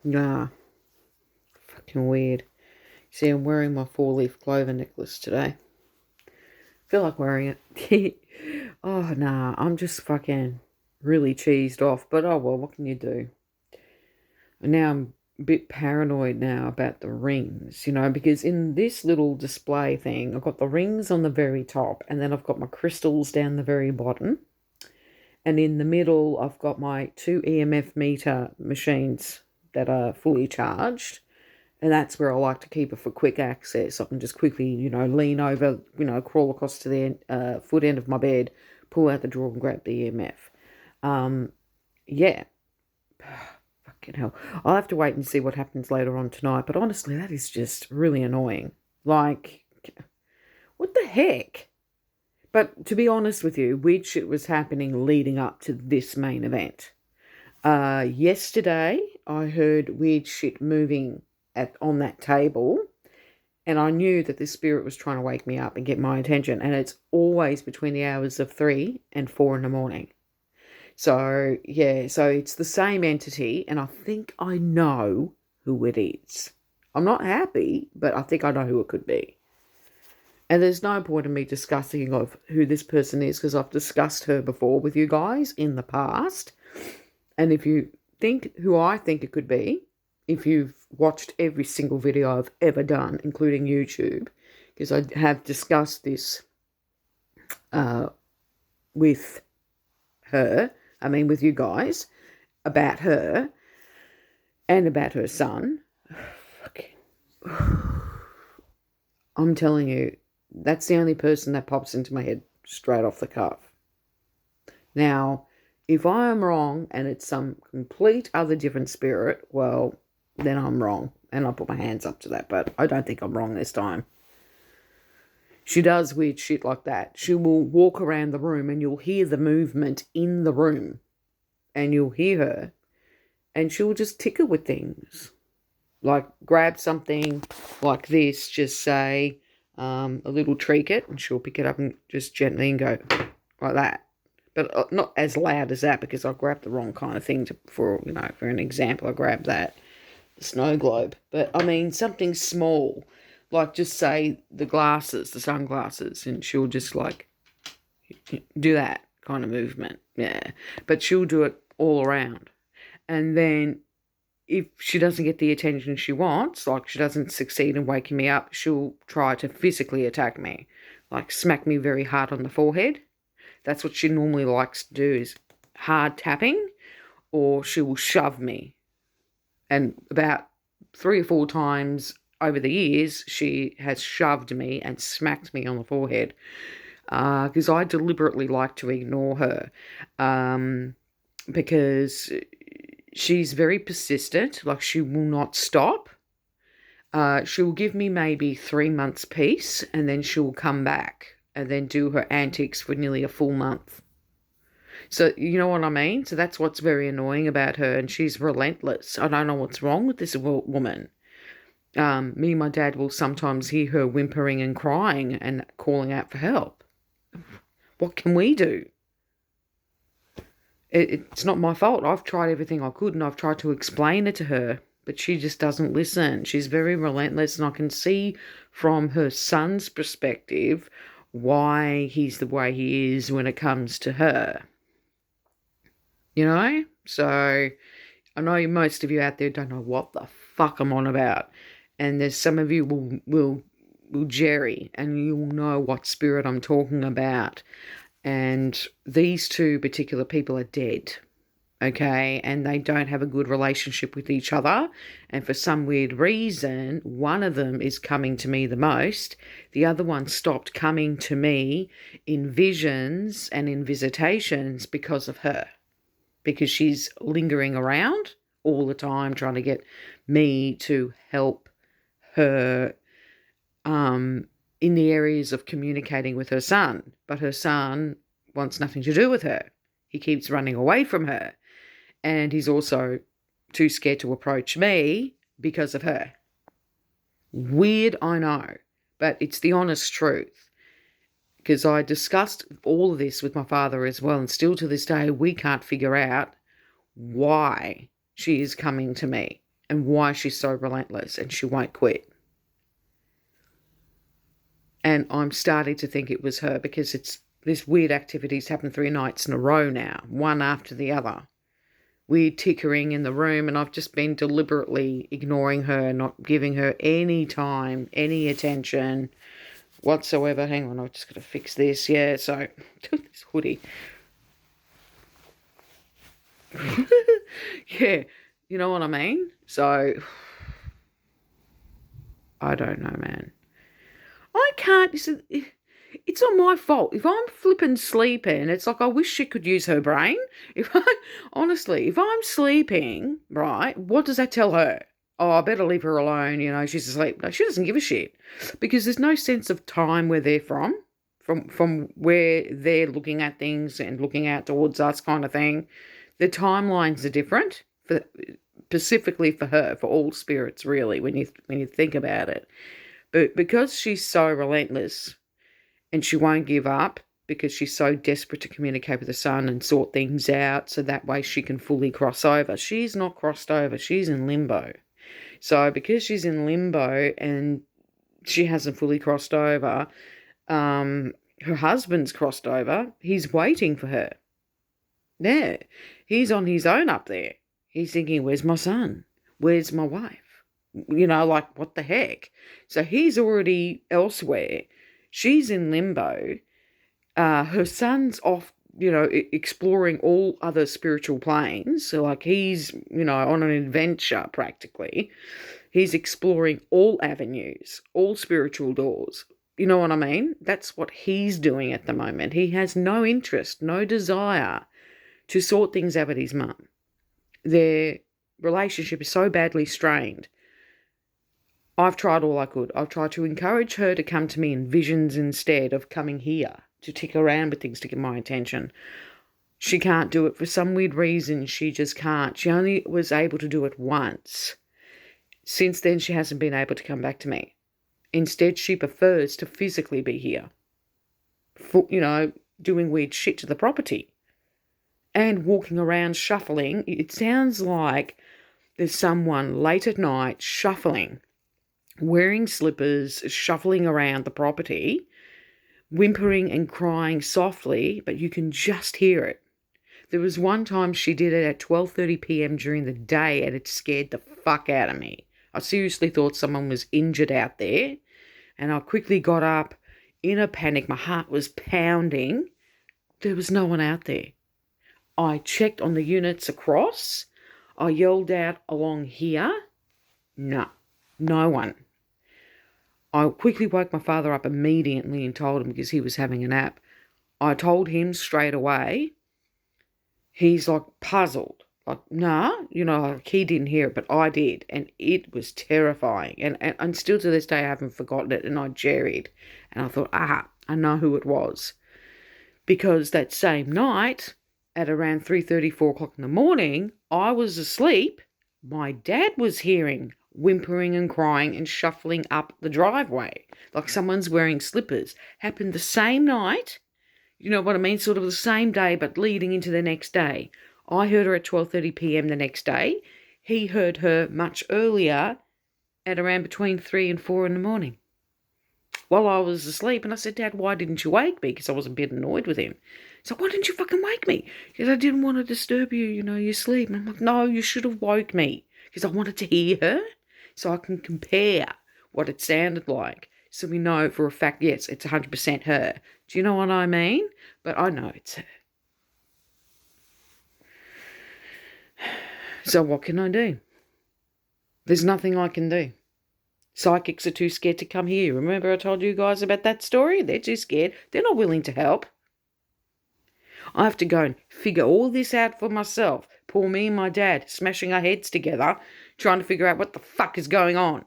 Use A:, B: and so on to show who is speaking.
A: Nah, fucking weird. See, I'm wearing my four-leaf clover necklace today. Feel like wearing it. Oh, nah, I'm just fucking really cheesed off. But oh well, what can you do? And now I'm a bit paranoid now about the rings, because in this little display thing, I've got the rings on the very top, and then I've got my crystals down the very bottom. And in the middle, I've got my two EMF meter machines that are fully charged. And that's where I like to keep it for quick access. I can just quickly, lean over, crawl across to the foot end of my bed, pull out the drawer and grab the EMF. Yeah. Fucking hell. I'll have to wait and see what happens later on tonight. But honestly, that is just really annoying. Like, what the heck? But to be honest with you, weird shit was happening leading up to this main event. Yesterday, I heard weird shit moving on that table, and I knew that the spirit was trying to wake me up and get my attention, and it's always between the hours of 3 and 4 in the morning. So, yeah, so it's the same entity, and I think I know who it is. I'm not happy, but I think I know who it could be. And there's no point in me discussing of who this person is, because I've discussed her before with you guys in the past. And if you think who I think it could be, if you've watched every single video I've ever done, including YouTube, because I have discussed this with her, with you guys, about her and about her son. I'm telling you, that's the only person that pops into my head straight off the cuff. Now, if I am wrong and it's some complete other different spirit, well, then I'm wrong. And I'll put my hands up to that. But I don't think I'm wrong this time. She does weird shit like that. She will walk around the room and you'll hear the movement in the room. And you'll hear her. And she'll just tickle with things. Like grab something like this, just say a little trinket, and she'll pick it up and just gently and go like that. But not as loud as that, because I grabbed the wrong kind of thing for an example. I grabbed that, the snow globe. But something small, like just say the sunglasses, and she'll just like do that kind of movement. Yeah. But she'll do it all around. And then if she doesn't get the attention she wants, like she doesn't succeed in waking me up, she'll try to physically attack me, like smack me very hard on the forehead. That's what she normally likes to do, is hard tapping, or she will shove me. And about 3 or 4 times over the years, she has shoved me and smacked me on the forehead, because I deliberately like to ignore her, because she's very persistent. Like, she will not stop. She will give me maybe 3 months peace, and then she will come back and then do her antics for nearly a full month. So, you know what I mean? So that's what's very annoying about her, and she's relentless. I don't know what's wrong with this woman. Me and my dad will sometimes hear her whimpering and crying and calling out for help. What can we do? It's not my fault. I've tried everything I could, and I've tried to explain it to her, but she just doesn't listen. She's very relentless, and I can see from her son's perspective why he's the way he is when it comes to her. So I know most of you out there don't know what the fuck I'm on about, and there's some of you will jerry, and you'll know what spirit I'm talking about. And these two particular people are dead, okay, and they don't have a good relationship with each other, and for some weird reason, one of them is coming to me the most. The other one stopped coming to me in visions and in visitations because of her, because she's lingering around all the time trying to get me to help her in the areas of communicating with her son. But her son wants nothing to do with her. He keeps running away from her. And he's also too scared to approach me because of her. Weird, I know, but it's the honest truth. Because I discussed all of this with my father as well, and still to this day we can't figure out why she is coming to me. and why she's so relentless and she won't quit. And I'm starting to think it was her because this weird activity's happened 3 nights in a row now, one after the other. Weird tickering in the room, and I've just been deliberately ignoring her, not giving her any time, any attention whatsoever. Hang on, I've just got to fix this. Yeah, so this hoodie. Yeah, you know what I mean? So I don't know, man. I can't. It's not my fault. If I'm flipping sleeping, it's like I wish she could use her brain. Honestly, if I'm sleeping, right, what does that tell her? Oh, I better leave her alone, she's asleep. No, she doesn't give a shit. Because there's no sense of time where they're from where they're looking at things and looking out towards us kind of thing. The timelines are different, specifically for her, for all spirits, really, when you think about it. But because she's so relentless and she won't give up, because she's so desperate to communicate with the sun and sort things out so that way she can fully cross over. She's not crossed over. She's in limbo. So because she's in limbo and she hasn't fully crossed over, her husband's crossed over. He's waiting for her. Yeah, he's on his own up there. He's thinking, where's my son? Where's my wife? Like, what the heck? So he's already elsewhere. She's in limbo. Her son's off, exploring all other spiritual planes. So, like, he's, on an adventure practically. He's exploring all avenues, all spiritual doors. You know what I mean? That's what he's doing at the moment. He has no interest, no desire to sort things out with his mum. Their relationship is so badly strained. I've tried all I could. I've tried to encourage her to come to me in visions instead of coming here to tick around with things to get my attention. She can't do it for some weird reason. She just can't. She only was able to do it once. Since then, she hasn't been able to come back to me. Instead, she prefers to physically be here, doing weird shit to the property and walking around shuffling. It sounds like there's someone late at night shuffling, wearing slippers, shuffling around the property, whimpering and crying softly, but you can just hear it. There was one time she did it at 12:30 p.m. during the day, and it scared the fuck out of me. I seriously thought someone was injured out there, and I quickly got up in a panic. My heart was pounding. There was no one out there. I checked on the units across. I yelled out along here. No one. I quickly woke my father up immediately and told him, because he was having a nap. I told him straight away. He's like puzzled. Like, nah, like he didn't hear it, but I did. And it was terrifying. And still to this day, I haven't forgotten it. And I jerried. And I thought, I know who it was. Because that same night, at around 3:30, 4 o'clock in the morning, I was asleep. My dad was hearing whimpering and crying and shuffling up the driveway like someone's wearing slippers. Happened the same night. You know what I mean? Sort of the same day, but leading into the next day. I heard her at 12:30 p.m. the next day. He heard her much earlier at around between 3 and 4 in the morning while I was asleep. And I said, Dad, why didn't you wake me? Because I was a bit annoyed with him. So why didn't you fucking wake me? Because I didn't want to disturb you, your sleep. And I'm like, no, you should have woke me. Because I wanted to hear her so I can compare what it sounded like. So we know for a fact, yes, it's 100% her. Do you know what I mean? But I know it's her. So what can I do? There's nothing I can do. Psychics are too scared to come here. Remember I told you guys about that story? They're too scared. They're not willing to help. I have to go and figure all this out for myself. Poor me and my dad smashing our heads together, trying to figure out what the fuck is going on.